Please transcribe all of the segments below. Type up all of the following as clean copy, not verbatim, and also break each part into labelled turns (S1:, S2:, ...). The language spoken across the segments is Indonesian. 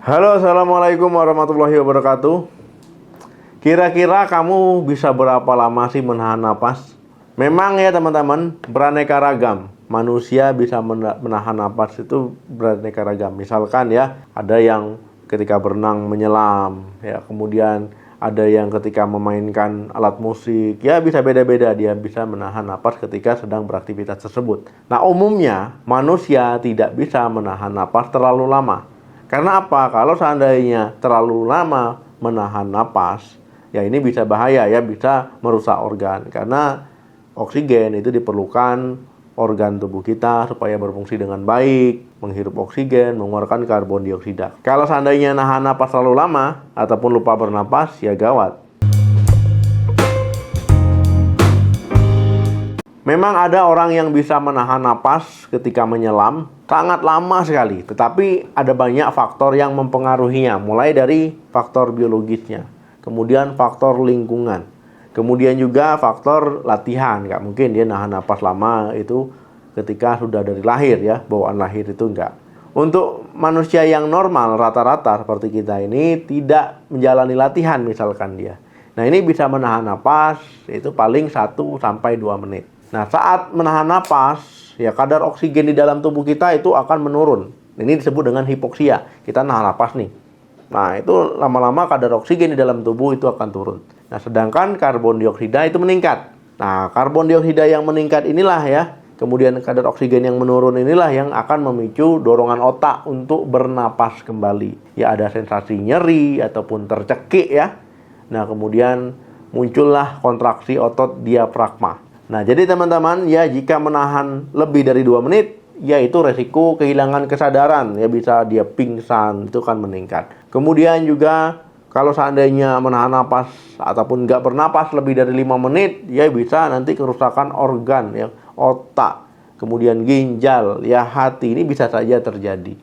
S1: Halo, assalamualaikum warahmatullahi wabarakatuh. Kira-kira kamu bisa berapa lama sih menahan napas? Memang ya teman-teman, beraneka ragam. Manusia bisa menahan napas itu beraneka ragam. Misalkan ya, ada yang ketika berenang menyelam, ya kemudian ada yang ketika memainkan alat musik, ya bisa beda-beda dia bisa menahan napas ketika sedang beraktivitas tersebut. Nah, umumnya manusia tidak bisa menahan napas terlalu lama. Karena apa? Kalau seandainya terlalu lama menahan napas, ya ini bisa bahaya ya, bisa merusak organ. Karena oksigen itu diperlukan organ tubuh kita supaya berfungsi dengan baik, menghirup oksigen, mengeluarkan karbon dioksida. Kalau seandainya nahan napas terlalu lama ataupun lupa bernapas, ya gawat. Memang ada orang yang bisa menahan napas ketika menyelam sangat lama sekali, tetapi ada banyak faktor yang mempengaruhinya, mulai dari faktor biologisnya, kemudian faktor lingkungan, kemudian juga faktor latihan. Nggak mungkin dia nahan napas lama itu ketika sudah dari lahir ya, bawaan lahir itu enggak. Untuk manusia yang normal rata-rata seperti kita ini tidak menjalani latihan misalkan dia. Nah, ini bisa menahan napas itu paling 1-2 menit. Nah, saat menahan napas, ya kadar oksigen di dalam tubuh kita itu akan menurun. Ini disebut dengan hipoksia. Kita nahan napas nih. Nah, itu lama-lama kadar oksigen di dalam tubuh itu akan turun. Nah, sedangkan karbon dioksida itu meningkat. Nah, karbon dioksida yang meningkat inilah ya, kemudian kadar oksigen yang menurun inilah yang akan memicu dorongan otak untuk bernapas kembali. Ya, ada sensasi nyeri ataupun tercekik ya. Nah, kemudian muncullah kontraksi otot diafragma. Nah, jadi teman-teman ya, jika menahan lebih dari 2 menit, yaitu resiko kehilangan kesadaran, ya bisa dia pingsan, itu kan meningkat. Kemudian juga kalau seandainya menahan napas ataupun nggak bernapas lebih dari 5 menit, ya bisa nanti kerusakan organ, ya otak, kemudian ginjal, ya hati, ini bisa saja terjadi.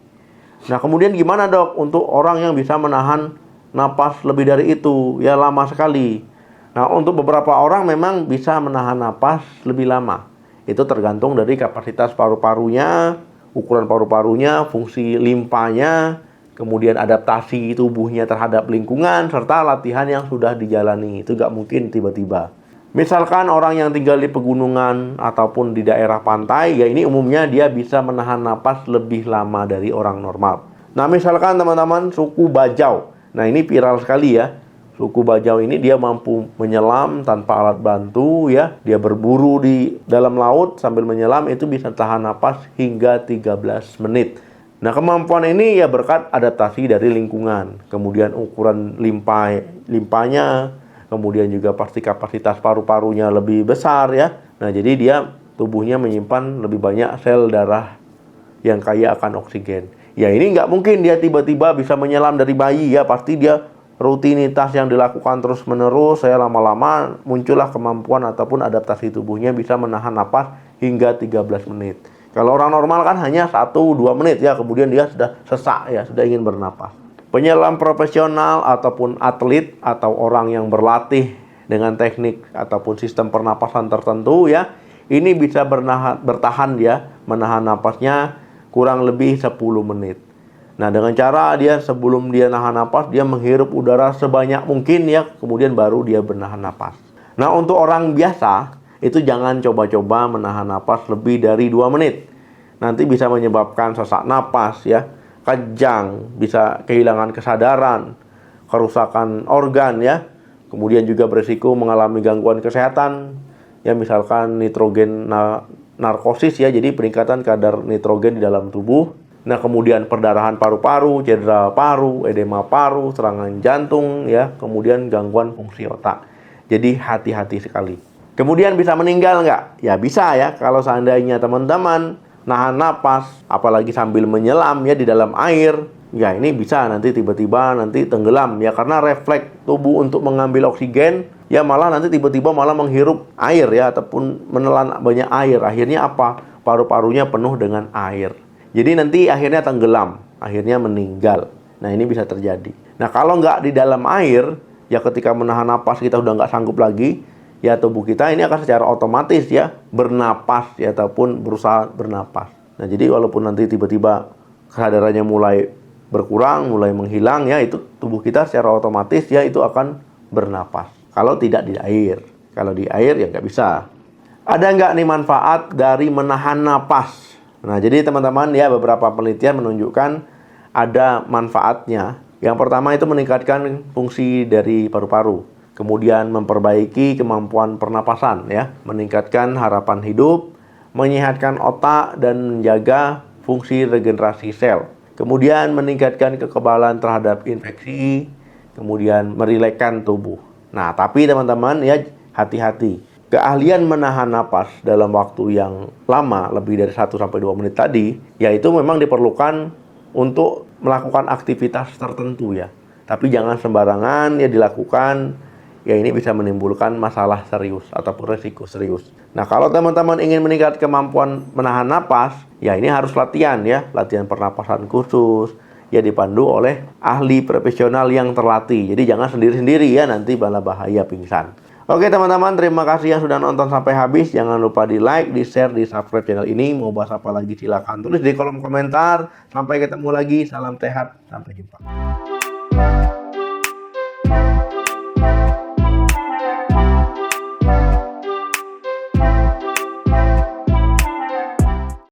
S1: Nah, kemudian gimana dok untuk orang yang bisa menahan napas lebih dari itu, ya lama sekali? Nah, untuk beberapa orang memang bisa menahan napas lebih lama. Itu tergantung dari kapasitas paru-parunya, ukuran paru-parunya, fungsi limpanya, kemudian adaptasi tubuhnya terhadap lingkungan, serta latihan yang sudah dijalani. Itu nggak mungkin tiba-tiba. Misalkan orang yang tinggal di pegunungan ataupun di daerah pantai, ya ini umumnya dia bisa menahan napas lebih lama dari orang normal. Nah, misalkan teman-teman suku Bajau. Nah, ini viral sekali ya. Suku Bajau ini dia mampu menyelam tanpa alat bantu ya. Dia berburu di dalam laut sambil menyelam itu bisa tahan napas hingga 13 menit. Nah, kemampuan ini ya berkat adaptasi dari lingkungan. Kemudian ukuran limpanya, kemudian juga pasti kapasitas paru-parunya lebih besar ya. Nah, jadi dia tubuhnya menyimpan lebih banyak sel darah yang kaya akan oksigen. Ya, ini nggak mungkin dia tiba-tiba bisa menyelam dari bayi ya. Pasti dia rutinitas yang dilakukan terus-menerus, saya lama-lama muncullah kemampuan ataupun adaptasi tubuhnya bisa menahan napas hingga 13 menit. Kalau orang normal kan hanya 1-2 menit ya, kemudian dia sudah sesak ya, sudah ingin bernapas. Penyelam profesional ataupun atlet atau orang yang berlatih dengan teknik ataupun sistem pernapasan tertentu ya, ini bisa bertahan dia menahan napasnya kurang lebih 10 menit. Nah, dengan cara dia sebelum dia nahan napas, dia menghirup udara sebanyak mungkin ya, kemudian baru dia menahan napas. Nah, untuk orang biasa, itu jangan coba-coba menahan napas lebih dari 2 menit. Nanti bisa menyebabkan sesak napas ya, kejang, bisa kehilangan kesadaran, kerusakan organ ya, kemudian juga berisiko mengalami gangguan kesehatan, ya misalkan nitrogen narkosis ya, jadi peningkatan kadar nitrogen di dalam tubuh. Nah, kemudian perdarahan paru-paru, cedera paru, edema paru, serangan jantung, ya, kemudian gangguan fungsi otak. Jadi hati-hati sekali. Kemudian bisa meninggal nggak? Ya bisa ya, kalau seandainya teman-teman nahan napas, apalagi sambil menyelam ya di dalam air, ya ini bisa nanti tiba-tiba nanti tenggelam ya, karena refleks tubuh untuk mengambil oksigen, ya malah nanti tiba-tiba malah menghirup air ya, ataupun menelan banyak air. Akhirnya apa? Paru-parunya penuh dengan air. Jadi nanti akhirnya tenggelam, akhirnya meninggal. Nah, ini bisa terjadi. Nah, kalau nggak di dalam air, ya ketika menahan napas kita udah nggak sanggup lagi, ya tubuh kita ini akan secara otomatis ya bernapas ya, ataupun berusaha bernapas. Nah, jadi walaupun nanti tiba-tiba kesadarannya mulai berkurang, mulai menghilang, ya itu tubuh kita secara otomatis ya itu akan bernapas. Kalau tidak di air. Kalau di air ya nggak bisa. Ada nggak nih manfaat dari menahan napas? Nah, jadi teman-teman ya beberapa penelitian menunjukkan ada manfaatnya. Yang pertama itu meningkatkan fungsi dari paru-paru. Kemudian memperbaiki kemampuan pernapasan ya, meningkatkan harapan hidup, menyehatkan otak dan menjaga fungsi regenerasi sel. Kemudian meningkatkan kekebalan terhadap infeksi, kemudian merilekskan tubuh. Nah, tapi teman-teman ya hati-hati. Keahlian menahan napas dalam waktu yang lama, lebih dari 1-2 menit tadi, yaitu memang diperlukan untuk melakukan aktivitas tertentu ya. Tapi jangan sembarangan ya dilakukan, ya ini bisa menimbulkan masalah serius ataupun resiko serius. Nah, kalau teman-teman ingin meningkatkan kemampuan menahan napas, ya ini harus latihan ya, latihan pernapasan khusus, ya dipandu oleh ahli profesional yang terlatih. Jadi jangan sendiri-sendiri ya, nanti malah bahaya pingsan. Oke teman-teman, terima kasih yang sudah nonton sampai habis. Jangan lupa di like, di share, di subscribe channel ini. Mau bahas apa lagi silahkan tulis di kolom komentar. Sampai ketemu lagi, salam sehat, sampai jumpa.